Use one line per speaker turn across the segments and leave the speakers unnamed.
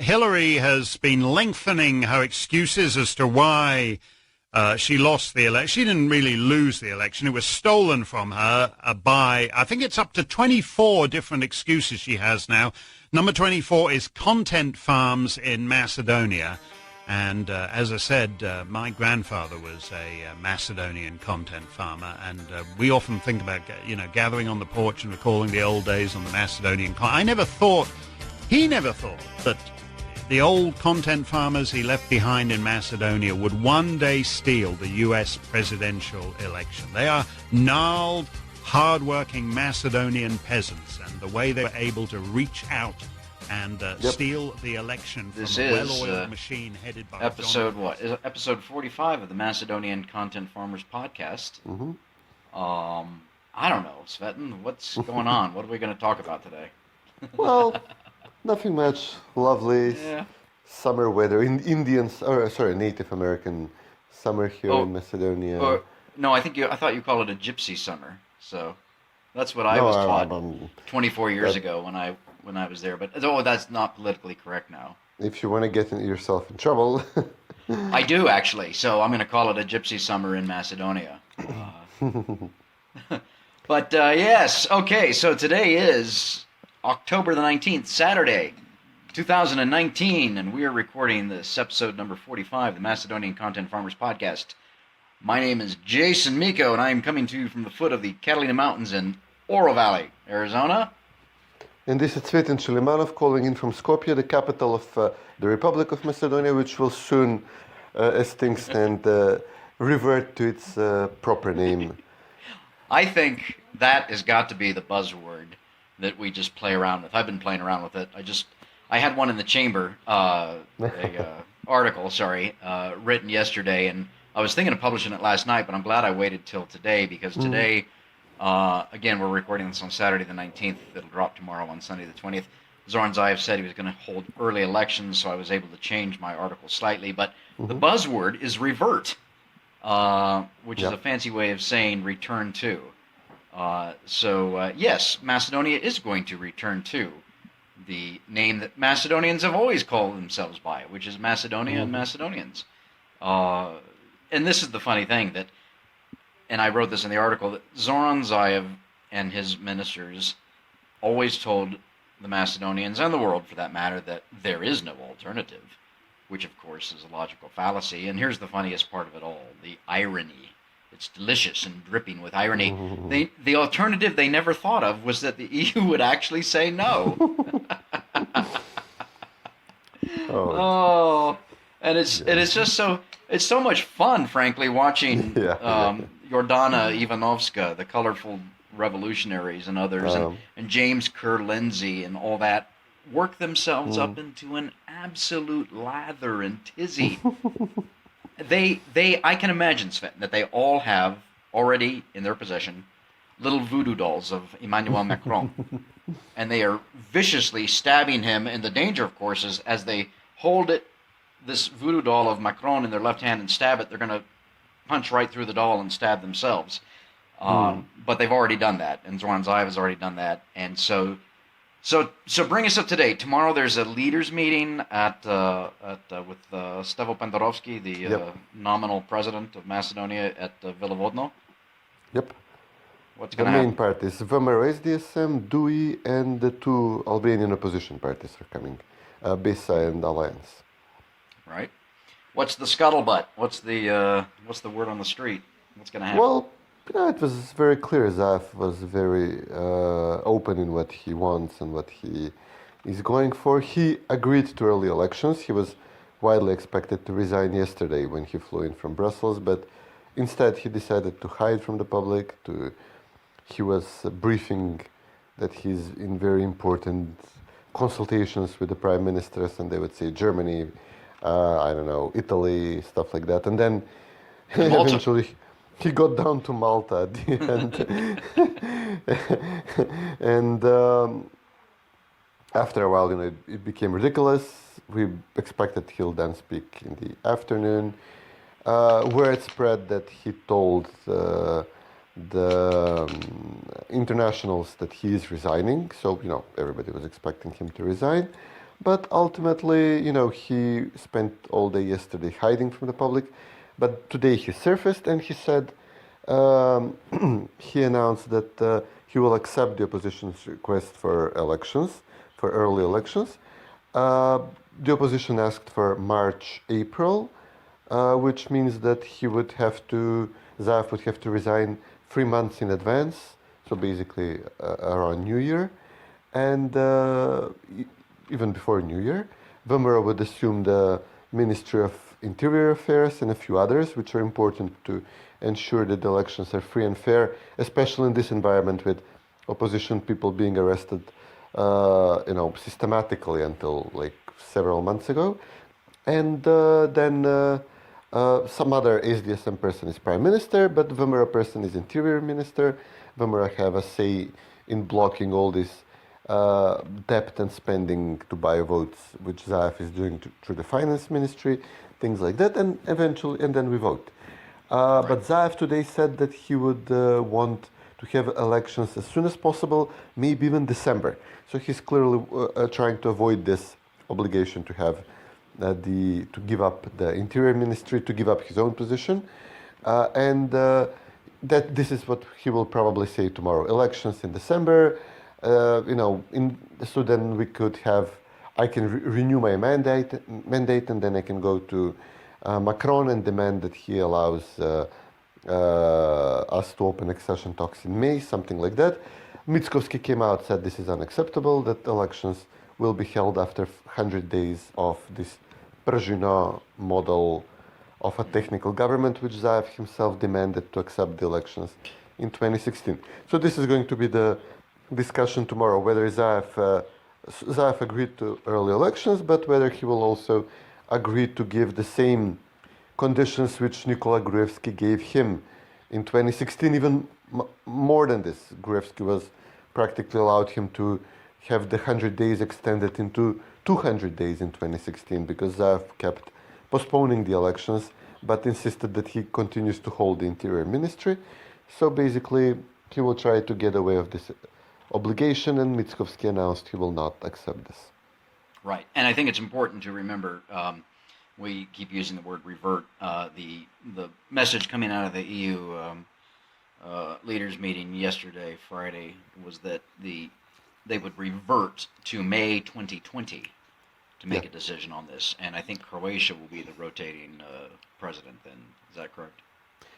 Hillary has been lengthening her excuses as to why she lost the election. She didn't really lose the election. It was stolen from her by, I think it's up to 24 different excuses she has now. Number 24 is content farms in Macedonia. And as I said, my grandfather was a Macedonian content farmer, and we often think about, gathering on the porch and recalling the old days on the Macedonian. He never thought that the old content farmers he left behind in Macedonia would one day steal the U.S. presidential election. They are gnarled, hard-working Macedonian peasants, and the way they were able to reach out and steal the election from a well-oiled machine headed by
episode 45 of the Macedonian Content Farmers podcast.
Mm-hmm.
I don't know, Cvetin, what's going on? What are we going to talk about today?
Well, nothing much. Lovely summer weather in Native American summer here in Macedonia.
No, I thought you called it a gypsy summer. So that's what I was taught 24 years ago when I was there. But that's not politically correct now.
If you want to get yourself in trouble.
I do, actually. So I'm going to call it a gypsy summer in Macedonia. But yes, okay. So today is October the 19th, Saturday, 2019, and we are recording this episode number 45, the Macedonian Content Farmers Podcast. My name is Jason Miko, and I am coming to you from the foot of the Catalina Mountains in Oro Valley, Arizona.
And this is Cvetin Suleimanov calling in from Skopje, the capital of the Republic of Macedonia, which will soon, as things stand, revert to its proper name.
I think that has got to be the buzzword that we just play around with. I've been playing around with it. I had one in the chamber, article, written yesterday, and I was thinking of publishing it last night, but I'm glad I waited till today, because today, again, we're recording this on Saturday the 19th. It'll drop tomorrow on Sunday the 20th. Zoran Zaev said he was going to hold early elections, so I was able to change my article slightly, but the buzzword is revert, which is a fancy way of saying return to. Yes, Macedonia is going to return to the name that Macedonians have always called themselves by, which is Macedonia and Macedonians. And this is the funny thing and I wrote this in the article, that Zoran Zaev and his ministers always told the Macedonians, and the world for that matter, that there is no alternative, which of course is a logical fallacy. And here's the funniest part of it all, the irony. It's delicious and dripping with irony. The alternative they never thought of was that the EU would actually say no. And it's just it's so much fun, frankly, watching Jordana Ivanovska, the colorful revolutionaries, and others, and James Kerr Lindsay and all that work themselves up into an absolute lather and tizzy. I can imagine, Sven, that they all have already in their possession little voodoo dolls of Emmanuel Macron, and they are viciously stabbing him. And the danger, of course, is as they hold this voodoo doll of Macron in their left hand and stab it, they're going to punch right through the doll and stab themselves. But they've already done that, and Zoran Zaev has already done that. And so bring us up to date. Tomorrow there's a leaders meeting with Stevo Pendarovsky, the nominal president of Macedonia, at Vilavodno.
Yep.
What's going to happen?
The main parties, VMRO, SDSM, DUI, and the two Albanian opposition parties are coming, BESA and Alliance.
Right. What's the scuttlebutt? What's the word on the street? What's going to happen?
Well, it was very clear. Zaev was very open in what he wants and what he is going for. He agreed to early elections. He was widely expected to resign yesterday when he flew in from Brussels, but instead he decided to hide from the public. He was briefing that he's in very important consultations with the prime ministers, and they would say Germany, Italy, stuff like that. And then eventually he got down to Malta at the end. And after a while, it became ridiculous. We expected he'll then speak in the afternoon. Word spread that he told the internationals that he is resigning. So, everybody was expecting him to resign. But ultimately, he spent all day yesterday hiding from the public. But today he surfaced and he said, um, he announced that he will accept the opposition's request for elections, for early elections. Uh, the opposition asked for March, April, which means that Zaev would have to resign 3 months in advance, so basically around New Year, and even before New Year. Vomero would assume the Ministry of Interior Affairs and a few others, which are important to ensure that the elections are free and fair, especially in this environment with opposition people being arrested, systematically until like several months ago. And then some other SDSM person is prime minister, but Vomero person is interior minister. Vomero have a say in blocking all this debt and spending to buy votes, which Zaev is doing through the finance ministry, things like that, and then we vote. But Zaev today said that he would want to have elections as soon as possible, maybe even December. So he's clearly trying to avoid this obligation to have to give up the interior ministry, to give up his own position, and that this is what he will probably say tomorrow. Elections in December, so then I can renew my mandate, and then I can go to Macron and demand that he allows us to open accession talks in May, something like that. Mickoski came out, said this is unacceptable, that elections will be held after 100 days of this Pocesna model of a technical government, which Zaev himself demanded to accept the elections in 2016. So this is going to be the discussion tomorrow, whether Zaev agreed to early elections, but whether he will also agree to give the same conditions which Nikola Gruevski gave him in 2016, even more than this. Gruevski was practically allowed him to have the 100 days extended into 200 days in 2016 because Zaev kept postponing the elections but insisted that he continues to hold the interior ministry. So basically he will try to get away with this obligation, and Mickoski announced he will not accept this.
Right, and I think it's important to remember, we keep using the word revert, the message coming out of the EU leaders meeting yesterday, Friday, was that they would revert to May 2020 to make a decision on this, and I think Croatia will be the rotating president then. Is that correct?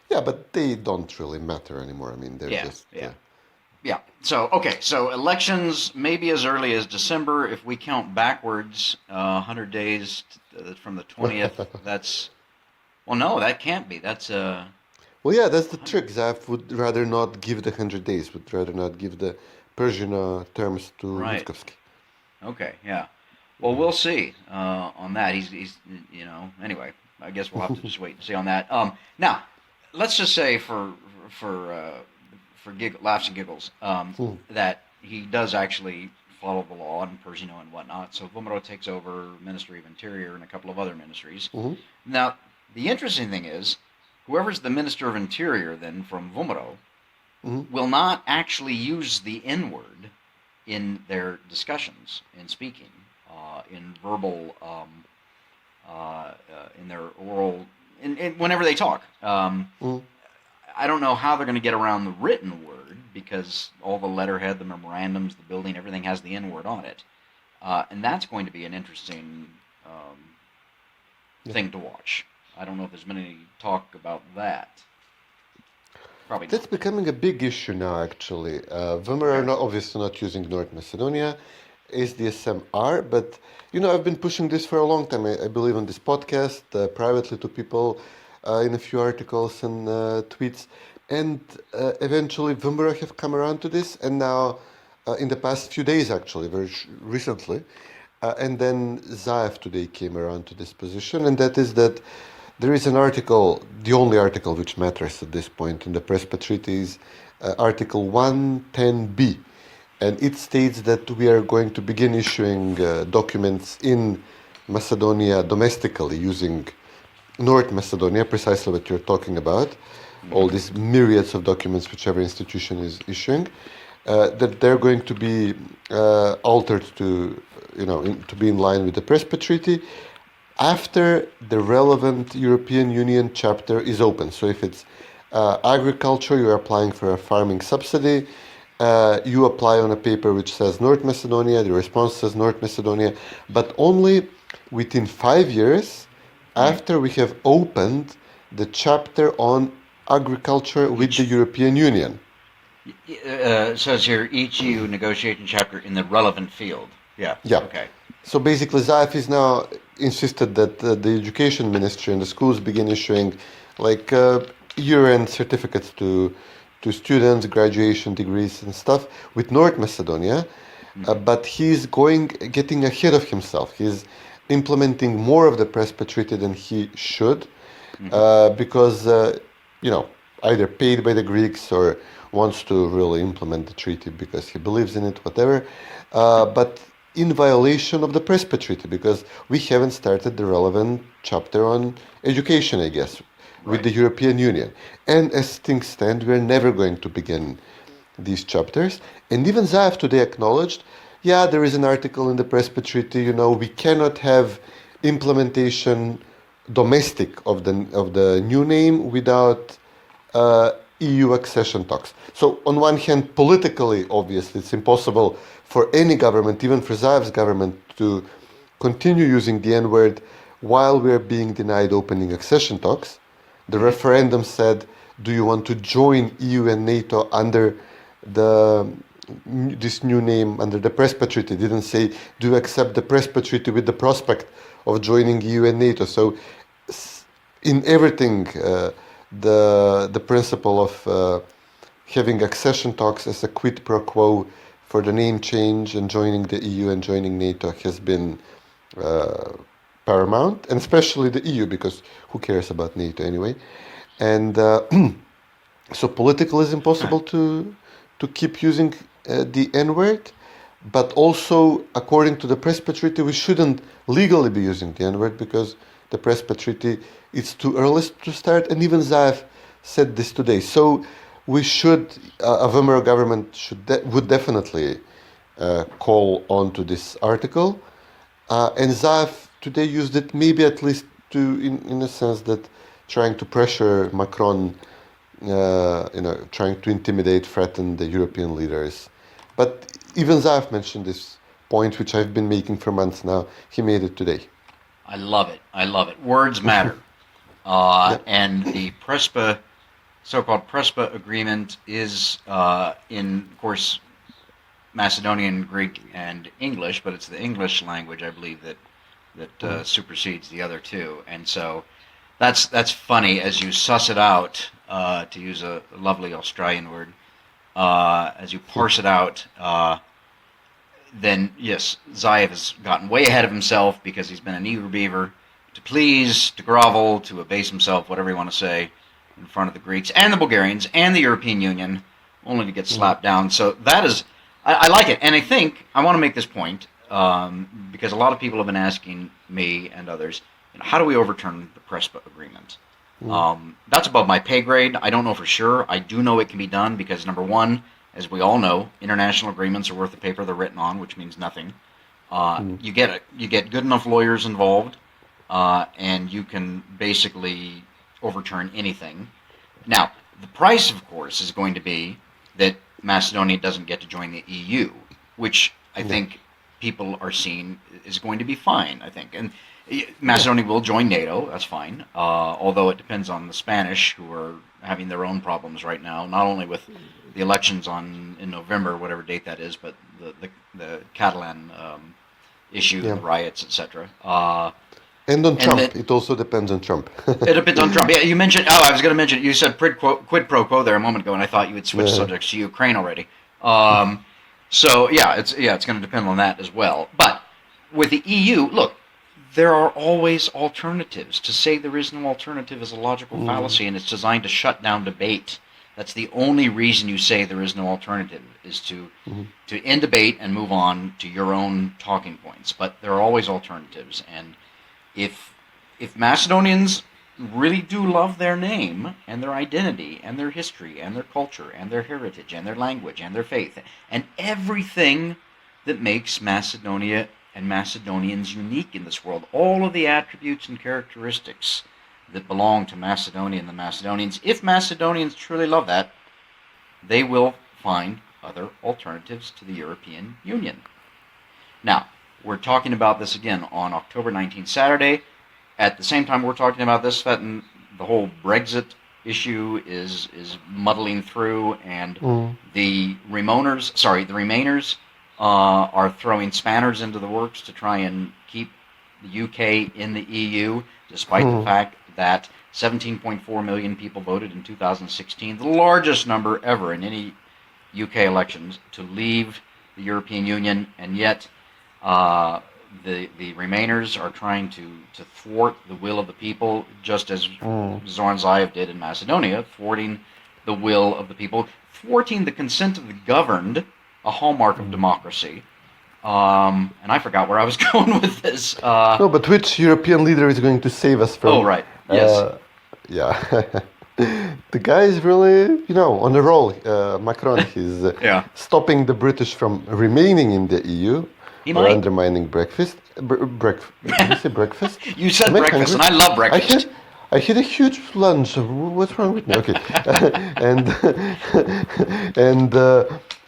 Yeah, but they don't really matter anymore. I mean, they're just...
Yeah. So, okay. So elections maybe as early as December. If we count backwards, 100 days from the 20th, that's... Well, no, that can't be. That's...
Well, yeah, that's the trick. Zaev would rather not give the 100 days, would rather not give the Persian terms to Mickoski.
Okay, yeah. Well, we'll see on that. He's anyway, I guess we'll have to just wait and see on that. Now, let's just say for laughs and giggles, that he does actually follow the law and Persino and whatnot. So Vomero takes over Ministry of Interior and a couple of other ministries. Mm-hmm. Now, the interesting thing is, whoever's the Minister of Interior then from Vomero will not actually use the N-word in their discussions, in speaking, in verbal, in their oral, whenever they talk. I don't know how they're going to get around the written word because all the letterhead, the memorandums, the building, everything has the N-word on it. And that's going to be an interesting thing to watch. I don't know if there's been any talk about that. Probably not.
That's becoming a big issue now, actually. Vomero are obviously not using North Macedonia. SDSM are, but, I've been pushing this for a long time. I believe on this podcast, privately to people, in a few articles and tweets, and eventually Vomero have come around to this, and now in the past few days, actually, very recently, and then Zaev today came around to this position, and that is that there is an article, the only article which matters at this point in the Prespa Treaty is Article 110b, and it states that we are going to begin issuing documents in Macedonia domestically using North Macedonia, precisely what you're talking about, all these myriads of documents which every institution is issuing, that they're going to be altered to to be in line with the Prespa Treaty after the relevant European Union chapter is open. So if it's agriculture, you're applying for a farming subsidy, you apply on a paper which says North Macedonia, the response says North Macedonia, but only within 5 years after we have opened the chapter on agriculture with the European Union.
It says here, each EU negotiation chapter in the relevant field. Yeah.
Yeah.
Okay.
So basically, Zaev is now insisted that the education ministry and the schools begin issuing like year-end certificates to students, graduation degrees and stuff with North Macedonia, but he's getting ahead of himself. He's implementing more of the Prespa Treaty than he should, because either paid by the Greeks or wants to really implement the treaty because he believes in it, whatever. But in violation of the Prespa Treaty, because we haven't started the relevant chapter on education, I guess, with the European Union. And as things stand, we're never going to begin these chapters. And even Zaev today acknowledged, there is an article in the Prespa Treaty, we cannot have implementation domestic of the new name without EU accession talks. So on one hand, politically, obviously, it's impossible for any government, even for Zaev's government, to continue using the N-word while we're being denied opening accession talks. The referendum said, do you want to join EU and NATO under this new name, under the Prespa Treaty? It didn't say, do you accept the Prespa Treaty with the prospect of joining EU and NATO? So in everything, the principle of having accession talks as a quid pro quo for the name change and joining the EU and joining NATO has been paramount, and especially the EU, because who cares about NATO anyway? And so political is impossible to keep using the N-word, but also according to the Prespa Treaty, we shouldn't legally be using the N-word because the Prespa Treaty, it's too early to start, and even Zaev said this today. So we should, a VMRO government would definitely call on to this article, and Zaev today used it maybe at least in a sense that trying to pressure Macron, trying to intimidate, threaten the European leaders. But even Zaev mentioned this point, which I've been making for months now. He made it today.
I love it. Words matter. And the so-called Prespa agreement is in, of course, Macedonian, Greek, and English, but it's the English language, I believe, that supersedes the other two. And so that's funny as you suss it out, to use a lovely Australian word, as you parse it out. Then yes, Zaev has gotten way ahead of himself because he's been an eager beaver to please, to grovel, to abase himself, whatever you want to say, in front of the Greeks and the Bulgarians and the European Union, only to get slapped down. So that is, I like it. And I think, I want to make this point, because a lot of people have been asking me and others, how do we overturn the Prespa agreement? That's above my pay grade. I don't know for sure. I do know it can be done because, number one, as we all know, international agreements are worth the paper they're written on, which means nothing. You get good enough lawyers involved, and you can basically overturn anything. Now, the price, of course, is going to be that Macedonia doesn't get to join the EU, which I think people are seeing is going to be fine, I think. And Macedonia will join NATO, that's fine, although it depends on the Spanish, who are having their own problems right now, not only with the elections in November, whatever date that is, but the Catalan issue, the riots, etc.
And on Trump. It also depends on Trump.
It depends on Trump. Yeah, you mentioned, I was going to mention, you said quid pro quo there a moment ago, and I thought you would switch subjects to Ukraine already. So, it's going to depend on that as well. But with the EU, look, there are always alternatives. To say there is no alternative is a logical fallacy, and it's designed to shut down debate. That's the only reason you say there is no alternative, is to end debate and move on to your own talking points. But there are always alternatives, and if Macedonians really do love their name and their identity and their history and their culture and their heritage and their language and their faith and everything that makes Macedonia and Macedonians unique in this world. All of the attributes and characteristics that belong to Macedonia and the Macedonians. If Macedonians truly love that, they will find other alternatives to the European Union. Now, we're talking about this again on October 19th, Saturday. At the same time we're talking about this, Cvetin, the whole Brexit issue is muddling through, and the Remainers are throwing spanners into the works to try and keep the UK in the EU, despite the fact that 17.4 million people voted in 2016, the largest number ever in any UK elections, to leave the European Union, and yet the Remainers are trying to thwart the will of the people, just as Zoran Zaev did in Macedonia, thwarting the will of the people, thwarting the consent of the governed, a hallmark of democracy. And I forgot where I was going with this.
No, but which European leader is going to save us from...
Oh, right. Yes.
Yeah. The guy is really, on a roll. Macron, he's stopping the British from remaining in the EU. Or undermining breakfast. Did you say breakfast?
You said breakfast, and I love breakfast.
I hit a huge lunge. What's wrong with me? Okay,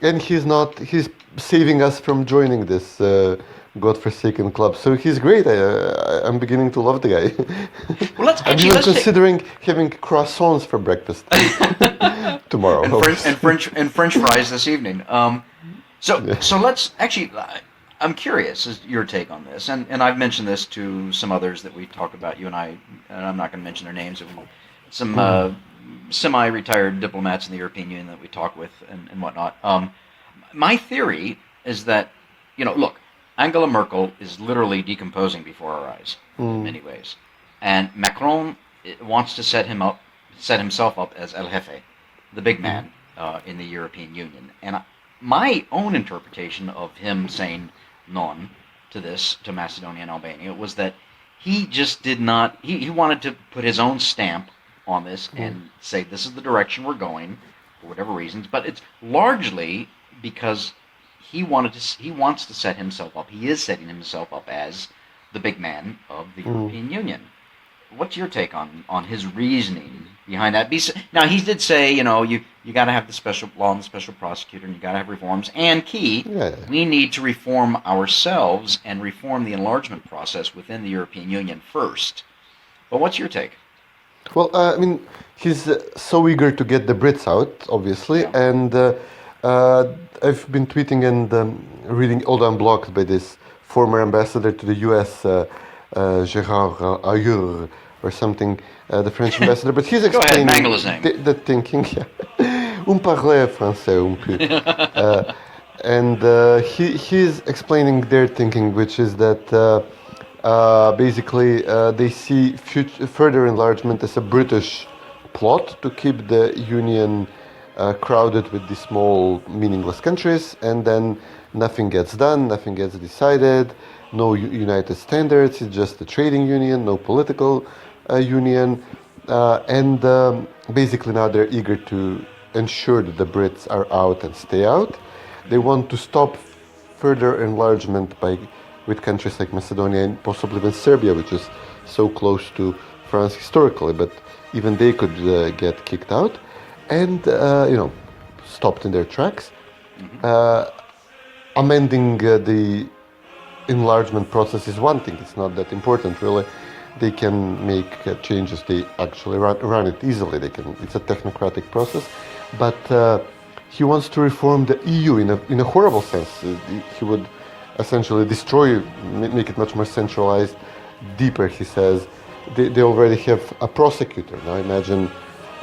and he's saving us from joining this godforsaken club. So he's great. I'm beginning to love the guy.
Well,
I'm even considering having croissants for breakfast tomorrow.
and French fries this evening. So let's actually. I'm curious as your take on this, and I've mentioned this to some others that we talk about, you and I, and I'm not going to mention their names, some semi-retired diplomats in the European Union that we talk with and whatnot. My theory is that, look, Angela Merkel is literally decomposing before our eyes in many ways, and Macron wants to set himself up as El Jefe, the big man in the European Union, and my own interpretation of him saying non to Macedonia and Albania was that he just did not, he wanted to put his own stamp on this and say this is the direction we're going for whatever reasons, but it's largely because he wants to set himself up, he is setting himself up as the big man of the European Union. What's your take on his reasoning behind that? Now, he did say, you got to have the special law and the special prosecutor, and you got to have reforms. And we need to reform ourselves and reform the enlargement process within the European Union first. But what's your take?
Well, he's so eager to get the Brits out, obviously, and I've been tweeting and reading, although I'm blocked by this former ambassador to the U.S., Gérard Ayur or something, the French ambassador, but he's explaining the thinking. Un parler français un peu. And he's explaining their thinking, which is that basically they see further enlargement as a British plot to keep the Union crowded with these small, meaningless countries, and then nothing gets done, nothing gets decided. No united standards, it's just a trading union, no political union. And basically now they're eager to ensure that the Brits are out and stay out. They want to stop further enlargement with countries like Macedonia and possibly even Serbia, which is so close to France historically, but even they could get kicked out and, stopped in their tracks. Amending the enlargement process is one thing. It's not that important, really. They can make changes. They actually run it easily. It's a technocratic process. But he wants to reform the EU in a horrible sense. He would essentially destroy, make it much more centralized, deeper, he says. They already have a prosecutor. Now imagine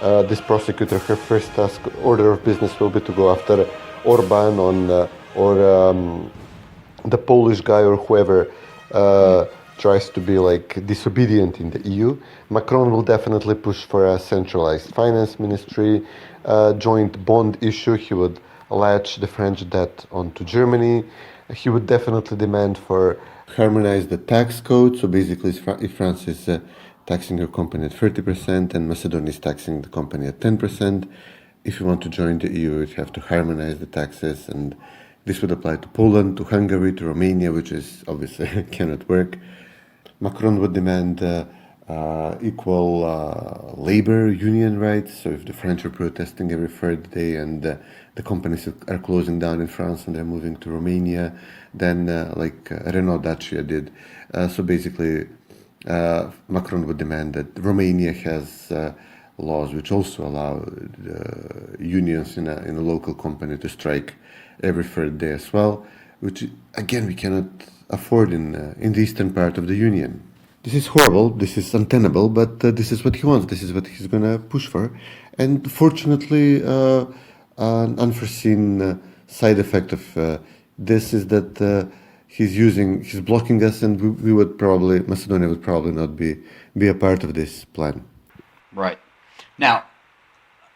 this prosecutor, her first task, order of business will be to go after Orban or the Polish guy or whoever tries to be disobedient in the EU. Macron will definitely push for a centralized finance ministry, joint bond issue. He would latch the French debt onto Germany. He would definitely demand for harmonize the tax code. So basically, if France is taxing your company at 30% and Macedonia is taxing the company at 10%, if you want to join the EU, you have to harmonize the taxes and This would apply to Poland, to Hungary, to Romania, which is obviously cannot work. Macron would demand equal labor union rights. So if the French are protesting every third day and the companies are closing down in France and they're moving to Romania, then like Renault Dacia did. So basically, Macron would demand that Romania has laws which also allow unions in a local company to strike every third day as well, which again we cannot afford in the eastern part of the Union. This is horrible, this is untenable, but this is what he wants, this is what he's going to push for. And fortunately, an unforeseen side effect of this is that he's blocking us, and Macedonia would probably not be a part of this plan.
Right. Now,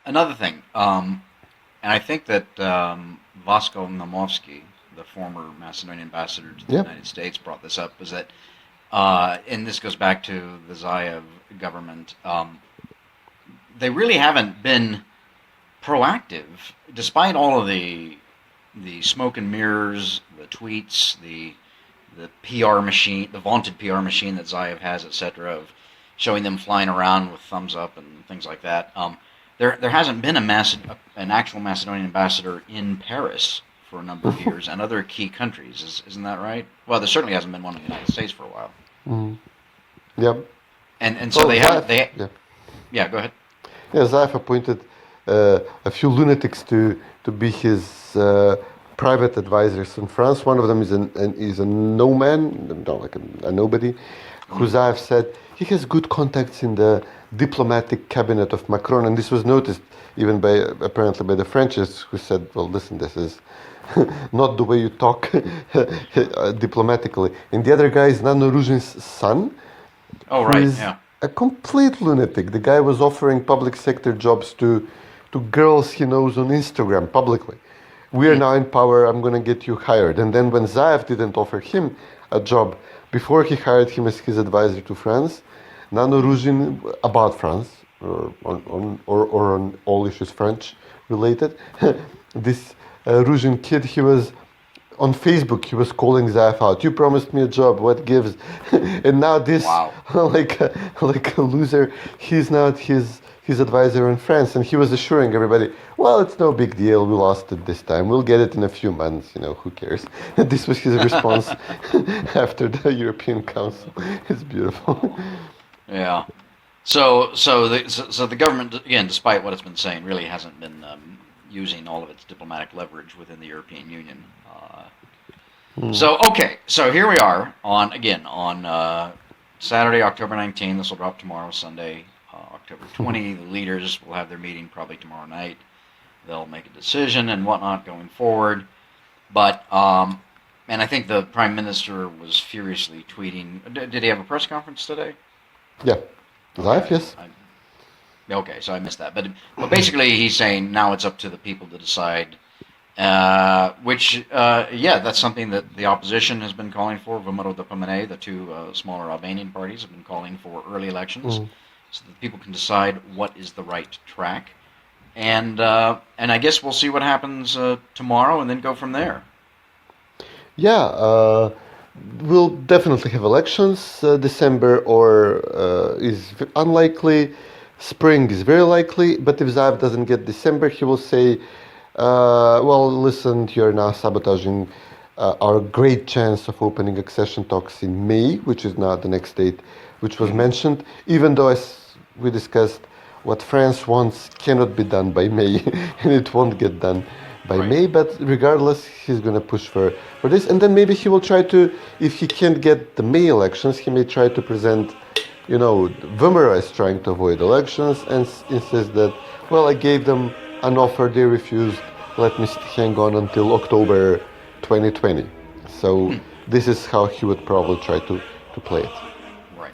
another thing, and I think that Vasko Namovsky, the former Macedonian ambassador to the United States, brought this up, was that, and this goes back to the Zaev government, they really haven't been proactive, despite all of the smoke and mirrors, the tweets, the PR machine, the vaunted PR machine that Zaev has, etc., of showing them flying around with thumbs up and things like that. There hasn't been an actual Macedonian ambassador in Paris for a number of years, and other key countries. Isn't that right? Well, there certainly hasn't been one in the United States for a while.
Yep.
And so they have. Yeah, go ahead.
Yeah, Zaev appointed a few lunatics to be his private advisors in France. One of them is a nobody, who Zaev said he has good contacts in the diplomatic cabinet of Macron, and this was noticed even apparently by the French, who said, well, listen, this is not the way you talk diplomatically. And the other guy is Nano Rouget's son.
Oh, right, yeah.
A complete lunatic. The guy was offering public sector jobs to girls he knows on Instagram publicly. We are now in power, I'm going to get you hired. And then when Zaev didn't offer him a job, before he hired him as his advisor to France, Nano Rouget, about France, or on all issues French related, this Rouget kid, he was on Facebook, he was calling Zaev out. You promised me a job, what gives? And now this, like a loser, he's now his advisor in France, and he was assuring everybody, well, it's no big deal, we lost it this time, we'll get it in a few months, who cares? This was his response after the European Council. It's beautiful.
Yeah. So the government, again, despite what it's been saying, really hasn't been using all of its diplomatic leverage within the European Union. So here we are on Saturday, October 19. This will drop tomorrow, Sunday, October 20. The leaders will have their meeting probably tomorrow night. They'll make a decision and whatnot going forward. But and I think the Prime Minister was furiously tweeting. Did he have a press conference today?
Yeah. Live, yes.
Okay, so I missed that. But basically he's saying now it's up to the people to decide, that's something that the opposition has been calling for. Vumero de Pamene, the two smaller Albanian parties, have been calling for early elections so that people can decide what is the right track. And I guess we'll see what happens tomorrow and then go from there.
Yeah, we'll definitely have elections. December is unlikely. Spring is very likely. But if Zaev doesn't get December, he will say, well, listen, you're now sabotaging our great chance of opening accession talks in May, which is now the next date, which was mentioned, even though, as we discussed, what France wants cannot be done by May, and it won't get done by May, but regardless, he's going to push for this, and then maybe he will try to, if he can't get the May elections, he may try to present, Vumero is trying to avoid elections, and insists that, well, I gave them an offer, they refused, let me hang on until October 2020. So this is how he would probably try to play it.
Right.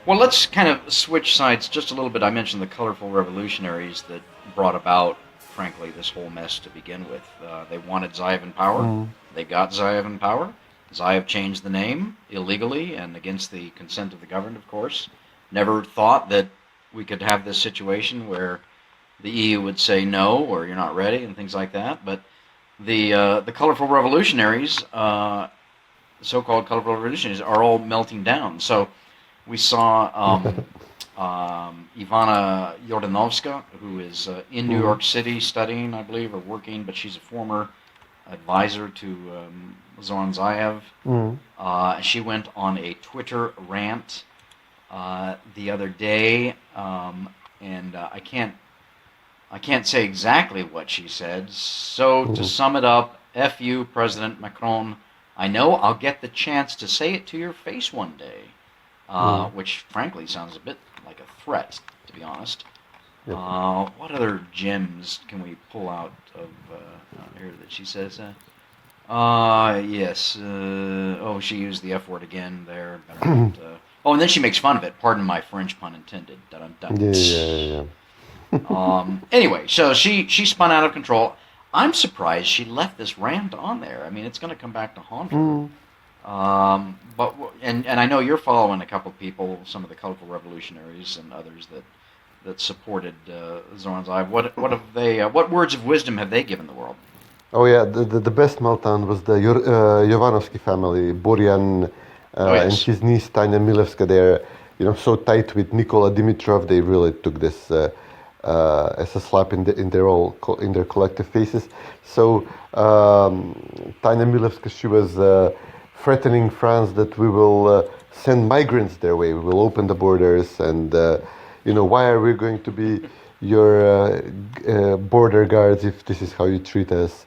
Well, let's kind of switch sides just a little bit. I mentioned the colorful revolutionaries that brought about, frankly, this whole mess to begin with. They wanted Zaev in power. They got Zaev in power. Zaev changed the name illegally and against the consent of the government, of course. Never thought that we could have this situation where the EU would say no or you're not ready and things like that. But the colorful revolutionaries, the so-called colorful revolutionaries, are all melting down. So we saw Ivana Yordanovska, who is in New York City studying, I believe, or working, but she's a former advisor to Zoran Zaev. She went on a Twitter rant the other day, and I can't say exactly what she said. So to sum it up, F you, President Macron. I know I'll get the chance to say it to your face one day. Which frankly sounds a bit like a threat, to be honest.
Yep.
What other gems can we pull out of here that she says? Yes. She used the F word again there. And then she makes fun of it. Pardon my French pun intended.
Yeah.
Anyway, so she spun out of control. I'm surprised she left this rant on there. I mean, it's going to come back to haunt her. And I know you're following a couple of people, some of the colorful revolutionaries and others that supported Zoran Zaev. What words of wisdom have they given the world?
Oh yeah, the best meltdown was the Jovanovski family, Borjan and his niece Tanya Milevska. They're so tight with Nikola Dimitrov. They really took this as a slap in their collective faces. So Tanya Milevska, she was threatening France that we will send migrants their way. We will open the borders, and why are we going to be your border guards if this is how you treat us?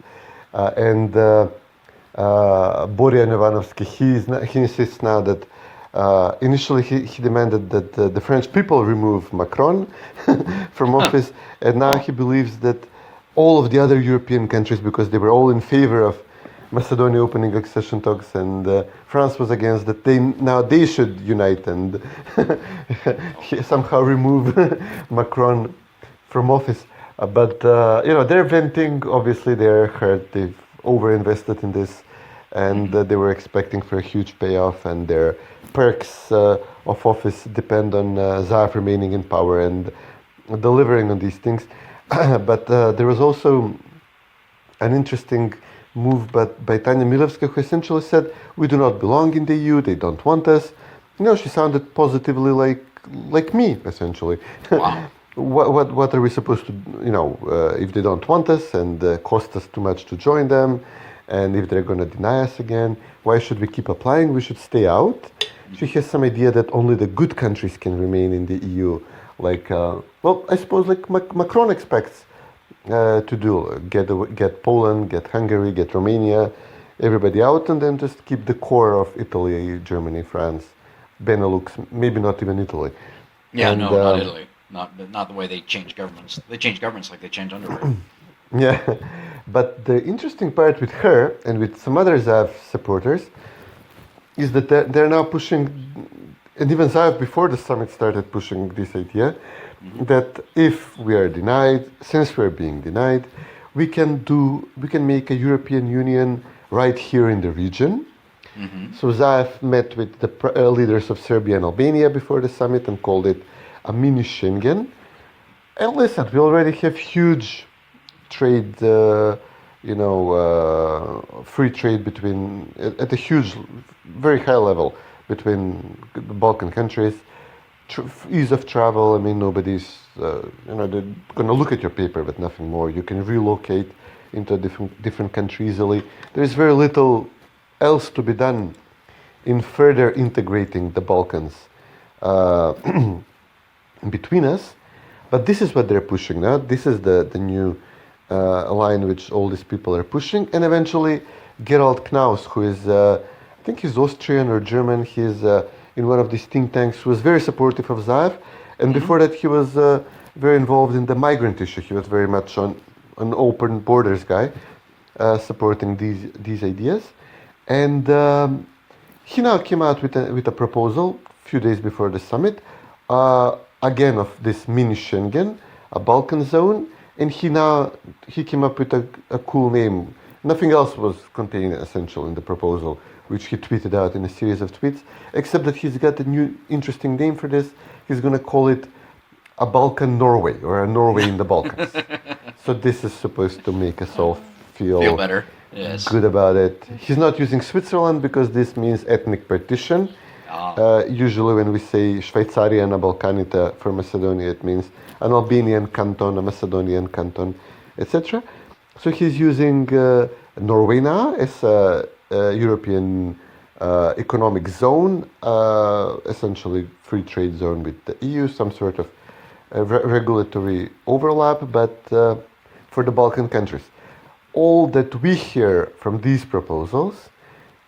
And Borjan Jovanovski, he insists now that initially he demanded that the French people remove Macron from office, and now he believes that all of the other European countries, because they were all in favor of Macedonia opening accession talks, and France was against that. They should unite and somehow remove Macron from office. But they're venting. Obviously, they're hurt. They've overinvested in this, and they were expecting for a huge payoff. And their perks of office depend on Zaev remaining in power and delivering on these things. But there was also an interesting move by Tanya Milevska, who essentially said, we do not belong in the EU, they don't want us. She sounded positively like me, essentially.
Wow.
What are we supposed to, if they don't want us and cost us too much to join them, and if they're going to deny us again, why should we keep applying? We should stay out. She has some idea that only the good countries can remain in the EU, I suppose like Macron expects to do, get Poland, get Hungary, get Romania, everybody out, and then just keep the core of Italy, Germany, France, Benelux, maybe not even Italy.
Yeah, and, not Italy. Not the way they change governments. They change governments like they change underwear.
Yeah, but the interesting part with her and with some other Zaev supporters is that they're now pushing, and even Zaev before the summit started pushing this idea, that if we are denied, since we're being denied, we can make a European Union right here in the region. So Zaev met with the leaders of Serbia and Albania before the summit and called it a mini Schengen. And listen, we already have huge trade, free trade at a huge, very high level between the Balkan countries. Ease of travel, I mean, nobody's, they're going to look at your paper, but nothing more. You can relocate into a different country easily. There's very little else to be done in further integrating the Balkans between us. But this is what they're pushing now. This is the new line which all these people are pushing. And eventually, Gerald Knaus, who is, I think he's Austrian or German, he's in one of these think tanks, was very supportive of Zaev, and before that he was very involved in the migrant issue. He was very much an open borders guy, supporting these ideas, and he now came out with a proposal, few days before the summit, again of this mini Schengen, a Balkan zone, and he came up with a cool name. Nothing else was contained essentially in the proposal, which he tweeted out in a series of tweets, except that he's got a new interesting name for this. He's going to call it a Balkan Norway, or a Norway in the Balkans. So this is supposed to make us all feel
better. Yes.
Good about it. He's not using Switzerland because this means ethnic partition. Usually when we say Šveicaria na Balkanita for Macedonia, it means an Albanian canton, a Macedonian canton, etc. So he's using Norway now as a European economic zone, essentially free trade zone with the EU, some sort of regulatory overlap, but for the Balkan countries. All that we hear from these proposals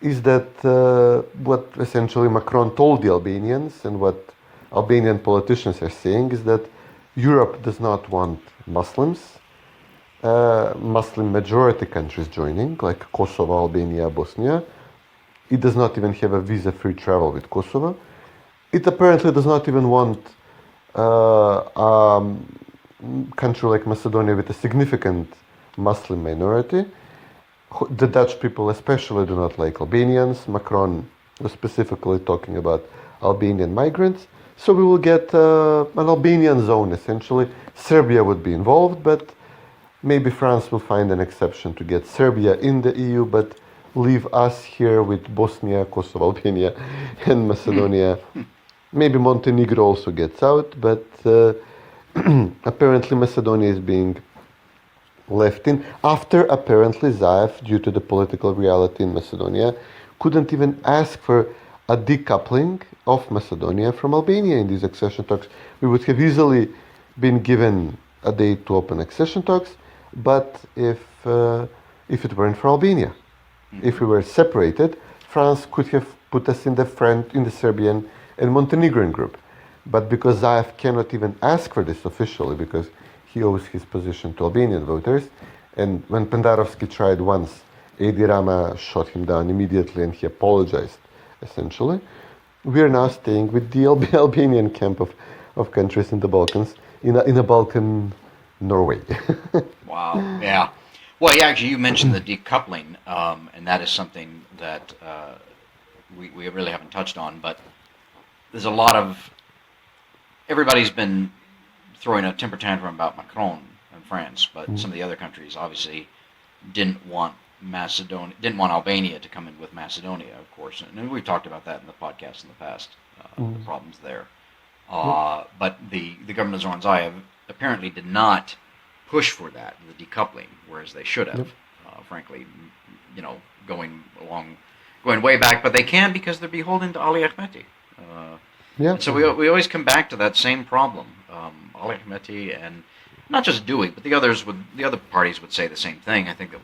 is that what essentially Macron told the Albanians and what Albanian politicians are saying is that Europe does not want Muslims, Muslim majority countries joining, like Kosovo, Albania, Bosnia. It does not even have a visa-free travel with Kosovo. It apparently does not even want a country like Macedonia with a significant Muslim minority. The Dutch people especially do not like Albanians. Macron was specifically talking about Albanian migrants. So we will get an Albanian zone, essentially. Serbia would be involved, but maybe France will find an exception to get Serbia in the EU, but leave us here with Bosnia, Kosovo, Albania, and Macedonia. Maybe Montenegro also gets out, but apparently Macedonia is being left in, after apparently Zaev, due to the political reality in Macedonia, couldn't even ask for a decoupling of Macedonia from Albania in these accession talks. We would have easily been given a date to open accession talks, but if it weren't for Albania, if we were separated, France could have put us in the Serbian and Montenegrin group. But because Zaev cannot even ask for this officially, because he owes his position to Albanian voters, and when Pendarovski tried once, Edi Rama shot him down immediately and he apologized, essentially. We are now staying with the Albanian camp of countries in the Balkans, in a Balkan Norway.
Wow, yeah. Well, yeah, actually, you mentioned the decoupling, and that is something that we really haven't touched on, but there's a lot of... Everybody's been throwing a temper tantrum about Macron in France, but some of the other countries obviously didn't want Albania to come in with Macedonia, of course, and we've talked about that in the podcast in the past, the problems there. But the government of Zoran Zaev apparently did not push for that, the decoupling, whereas they should have, frankly, going way back, but they can't because they're beholden to Ali Ahmeti. So we always come back to that same problem. Ali Ahmeti, and not just Dewey, but the other parties would say the same thing. I think that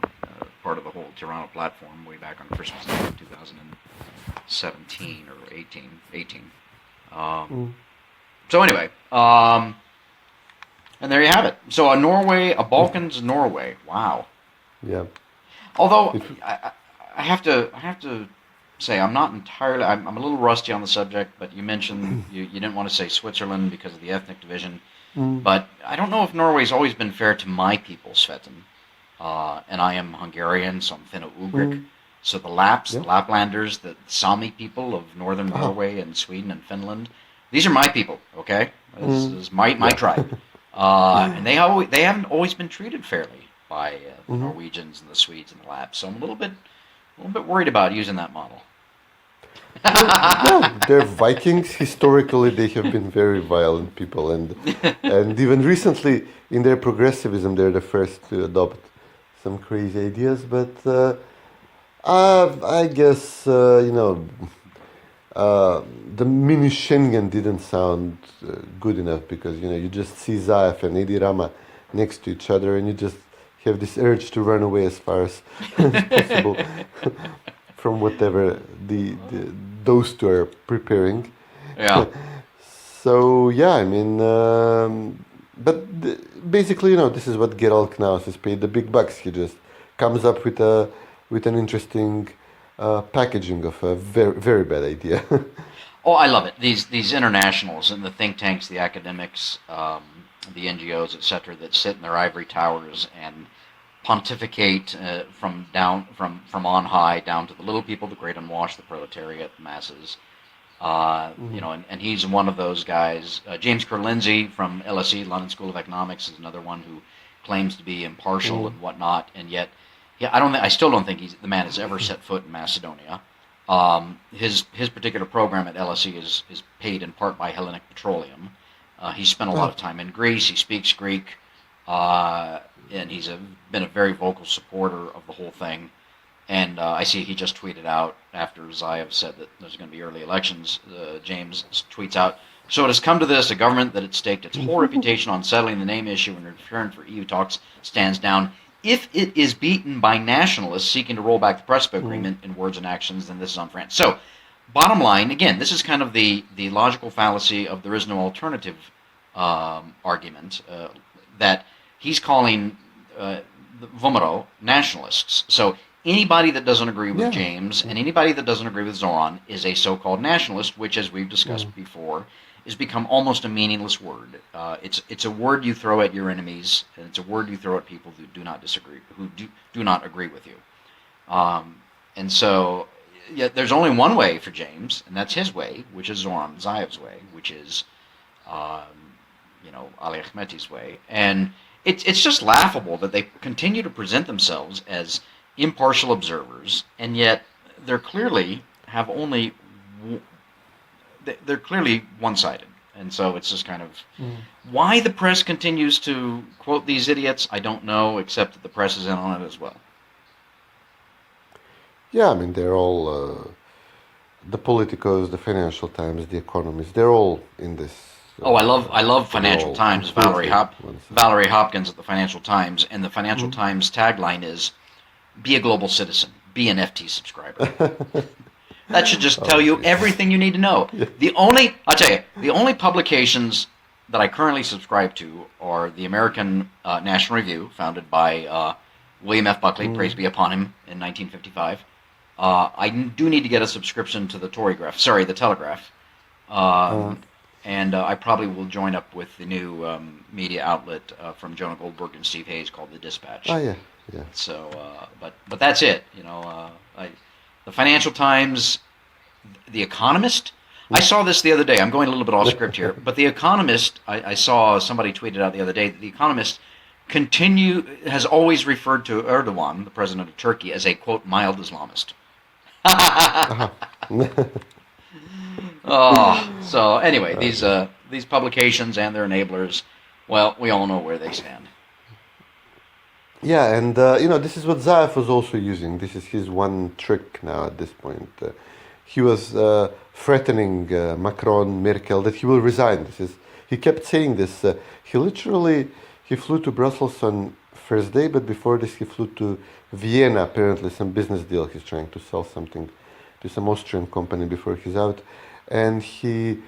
part of the whole Tirana platform way back on Christmas Day of 2017 or 18. So anyway, and there you have it. So a Balkans Norway. Wow.
Yeah.
Although I have to say I'm not entirely. I'm a little rusty on the subject, but you mentioned you didn't want to say Switzerland because of the ethnic division. But I don't know if Norway's always been fair to my people, Cvetin. And I am Hungarian, so I'm Finno-Ugric. So the Laplanders, the Sami people of northern Norway and Sweden and Finland, these are my people, okay? This is my tribe. And they haven't always been treated fairly by the Norwegians and the Swedes and the Lapps. So I'm a little bit worried about using that model.
They're Vikings. Historically, they have been very violent people, and even recently, in their progressivism, they're the first to adopt some crazy ideas. But I guess the mini Schengen didn't sound good enough because you just see Zaev and Edi Rama next to each other, and you just have this urge to run away as far as possible from whatever those two are preparing.
Yeah.
So I mean, but basically, this is what Gerald Knaus is paid the big bucks. He just comes up with an interesting packaging of a very very bad idea.
Oh, I love it. These internationals and the think tanks, the academics, the NGOs, etc., that sit in their ivory towers and pontificate from on high down to the little people, the great unwashed, the proletariat, the masses. And he's one of those guys. James Kerr Lindsay from LSE, London School of Economics, is another one who claims to be impartial and whatnot, and yet, I still don't think the man has ever set foot in Macedonia. His particular program at LSE is paid in part by Hellenic Petroleum. He spent a lot of time in Greece. He speaks Greek, and he's been a very vocal supporter of the whole thing. And I see he just tweeted out after Zaev said that there's going to be early elections. James tweets out, "So it has come to this: a government that had staked its whole reputation on settling the name issue in return for EU talks stands down. If it is beaten by nationalists seeking to roll back the Prespa agreement in words and actions, then this is on France." So, bottom line, again, this is kind of the logical fallacy of there is no alternative argument that he's calling the Vomero nationalists. So anybody that doesn't agree with James and anybody that doesn't agree with Zoran is a so-called nationalist, which, as we've discussed before, has become almost a meaningless word. It's a word you throw at your enemies, and it's a word you throw at people who do not disagree, who do not agree with you. And so, there's only one way for James, and that's his way, which is Zoran Zaev's way, which is, Ali Ahmeti's way. And it's just laughable that they continue to present themselves as impartial observers, and yet they're clearly one-sided. And so it's just kind of why the press continues to quote these idiots, I don't know, except that the press is in on it as well.
Yeah, I mean, they're all, the Politicos, the Financial Times, the Economist, they're all in this.
I love Financial Times. Valerie Hopkins at the Financial Times, and the Financial Times tagline is, "Be a global citizen, be an FT subscriber." That should just tell you everything you need to know. I'll tell you, the only publications that I currently subscribe to are the American National Review, founded by William F. Buckley, praise be upon him, in 1955. I do need to get a subscription to the the Telegraph. And I probably will join up with the new media outlet from Jonah Goldberg and Steve Hayes called The Dispatch.
Oh, yeah.
So, but that's it. The Financial Times, The Economist. I saw this the other day. I'm going a little bit off script here, but The Economist. I saw somebody tweeted out the other day that The Economist has always referred to Erdogan, the president of Turkey, as a quote mild Islamist. So anyway, these publications and their enablers, well, we all know where they stand.
Yeah, and this is what Zaev was also using. This is his one trick now at this point. He was threatening Macron, Merkel, that he will resign. He kept saying this. He flew to Brussels on first day, but before this he flew to Vienna, apparently some business deal. He's trying to sell something to some Austrian company before he's out. And he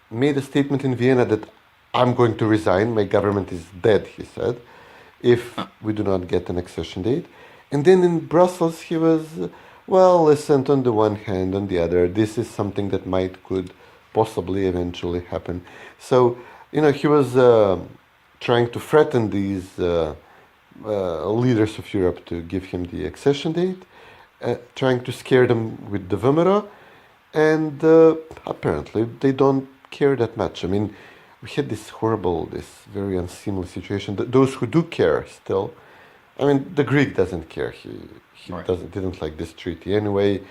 made a statement in Vienna that I'm going to resign. My government is dead, he said, if we do not get an accession date. And then in Brussels, he was, listen, on the one hand, on the other, this is something that could possibly eventually happen. So, he was trying to threaten these leaders of Europe to give him the accession date, trying to scare them with the Vomero. And apparently they don't care that much. I mean, we had this very unseemly situation. Those who do care still, I mean, the Greek doesn't care. He didn't like this treaty anyway.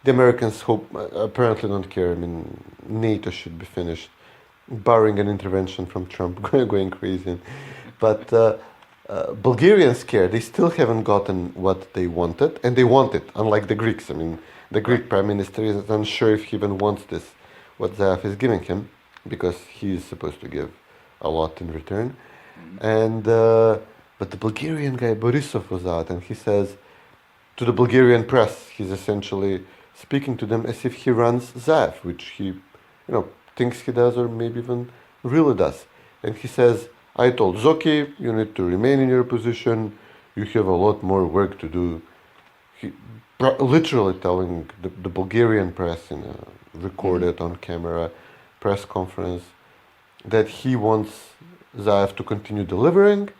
The Americans apparently don't care. I mean, NATO should be finished, barring an intervention from Trump going crazy. But Bulgarians care. They still haven't gotten what they wanted, and they want it, unlike the Greeks. I mean, the Greek prime minister is unsure if he even wants this, what Zaev is giving him, because he is supposed to give a lot in return. And but the Bulgarian guy Borisov was out, and he says to the Bulgarian press, he's essentially speaking to them as if he runs Zaev, which he, thinks he does, or maybe even really does. And he says, I told Zoki, you need to remain in your position. You have a lot more work to do. literally telling the Bulgarian press in a recorded on camera press conference that he wants Zaev to continue delivering.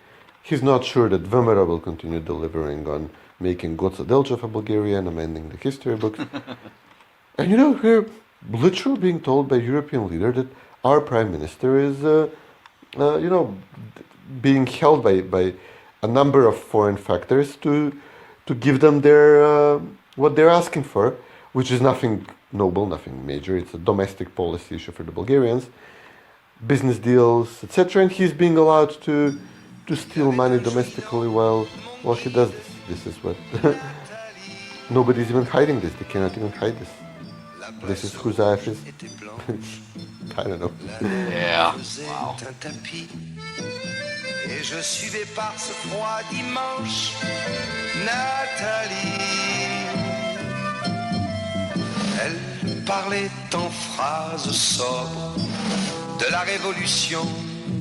He's not sure that Vemera will continue delivering on making Goca Delchev a Bulgarian, amending the history books. And we're literally being told by European leader that our prime minister is, being held by a number of foreign factors to give them their what they're asking for, which is nothing noble, nothing major. It's a domestic policy issue for the Bulgarians, business deals, etc. And he's being allowed to steal money domestically while he does this. This is what nobody's even hiding this. They cannot even hide this. This is who Zaev is. I don't know.
Yeah. Wow.
Et je suivais par ce froid dimanche Nathalie. Elle parlait en phrases sobres de la révolution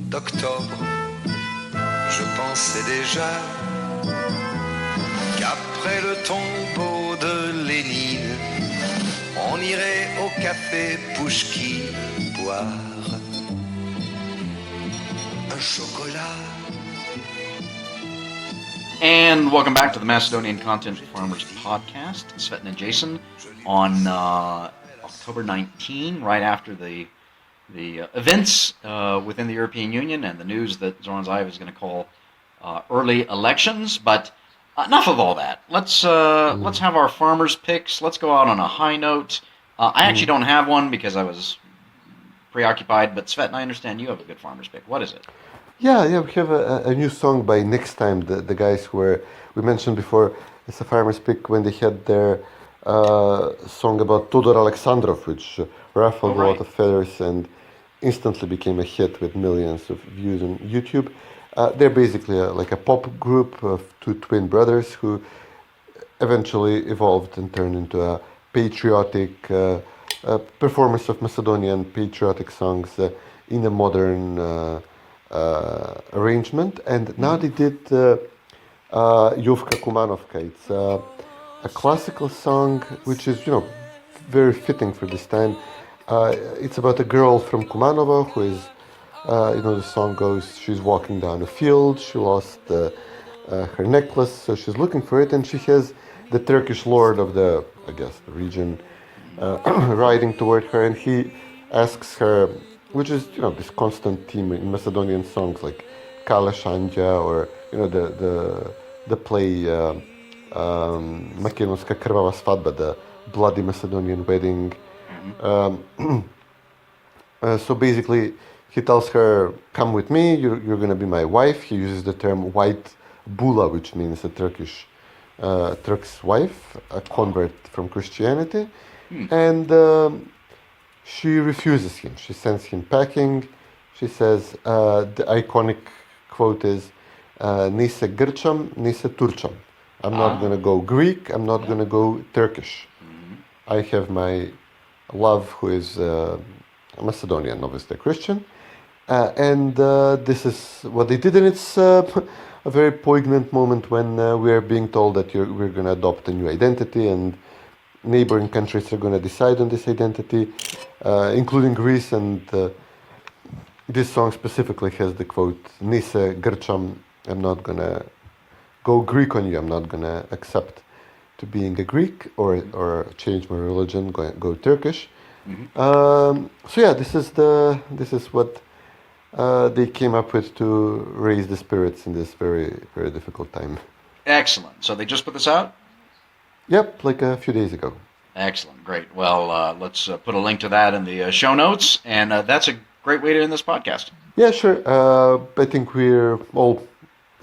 d'octobre. Je pensais déjà qu'après le tombeau de Lénine, on irait au café Pouchki boire un chocolat.
And welcome back to the Macedonian Content Farmers Podcast. Cvetin and Jason on October 19, right after the events within the European Union and the news that Zoran Zaev is going to call early elections. But enough of all that. Let's have our farmers' picks. Let's go out on a high note. I actually don't have one because I was preoccupied. But Cvetin, I understand you have a good farmers' pick. What is it?
Yeah, we have a new song by Next Time, the guys who we mentioned before. It's a farmer's pick when they had their song about Todor Alexandrov, which ruffled a lot of feathers and instantly became a hit with millions of views on YouTube. They're basically like a pop group of two twin brothers who eventually evolved and turned into a patriotic performance of Macedonian patriotic songs in a modern arrangement. And now they did Jovka Kumanovka. It's a classical song which is, very fitting for this time. It's about a girl from Kumanova who is, the song goes, she's walking down a field, she lost her necklace, so she's looking for it, and she has the Turkish lord of the region riding toward her, and he asks her, which is, this constant theme in Macedonian songs like Kala Shanja, or, the play Makedonska Krvava Svadba, the bloody Macedonian wedding. So basically, he tells her, come with me, you're going to be my wife. He uses the term white bula, which means a Turk's wife, a convert from Christianity. And she refuses him. She sends him packing. She says, the iconic quote is, Nise Grčam, nise Turčam. I'm not going to go Greek, I'm not going to go Turkish. I have my love who is a Macedonian, obviously a Christian. And this is what they did, and it's a very poignant moment when we are being told that we're going to adopt a new identity, and neighboring countries are going to decide on this identity, including Greece. And this song specifically has the quote, Nise Grčam, I'm not going to go Greek on you, I'm not going to accept to being a Greek or change my religion, go Turkish. So yeah, this is what they came up with to raise the spirits in this very, very difficult time.
Excellent. So they just put this out?
Yep, like a few days ago.
Excellent. Great. Well, let's put a link to that in the show notes, and that's a great way to end this podcast.
Yeah, sure. I think we're all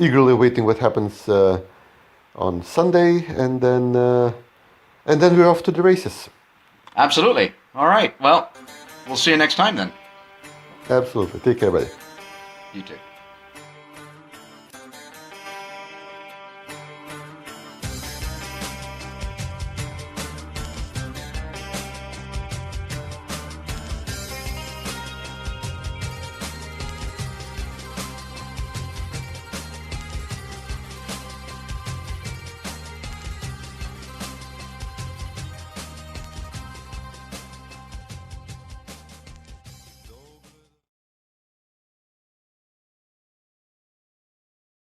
eagerly waiting what happens on Sunday, and then we're off to the races.
Absolutely. All right. Well, we'll see you next time then.
Absolutely. Take care, buddy.
You too.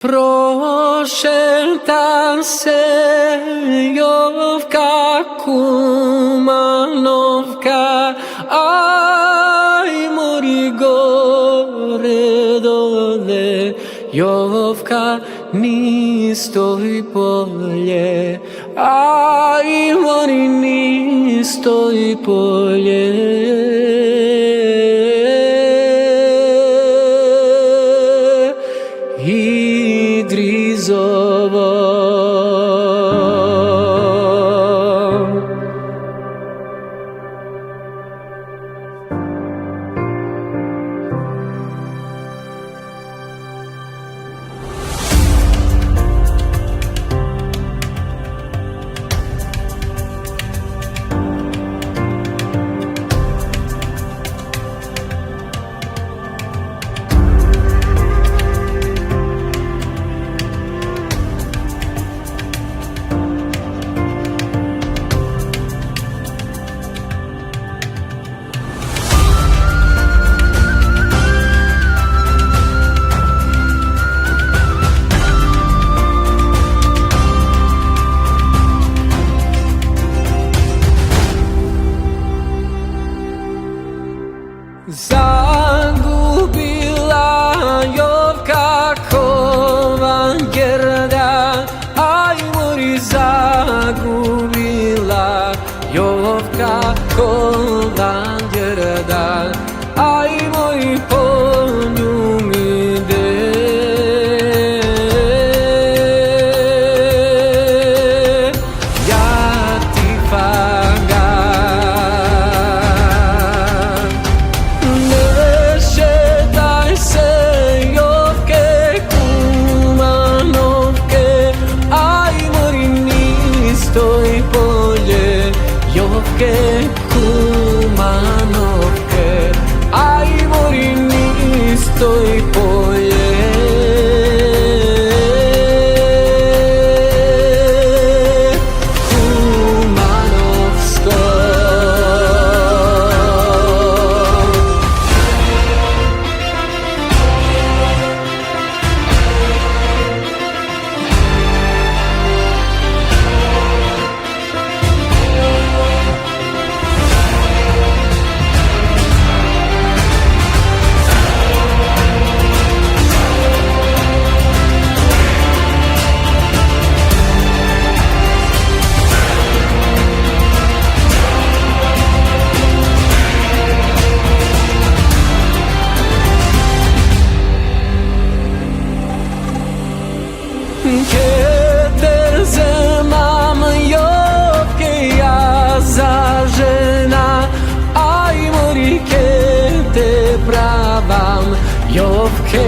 Prošelta se Jovka Kumanovka, aj mori gore dole, Jovka nistoj polje, aj mori nistoj polje. Zagubila Jovka Kovangerda, aj mori zagubila Jovka Kovangerda, aj mori poljum ide. Ja ti Kumanovke, aj mori nistoj polje. Kumanovsko. Jovke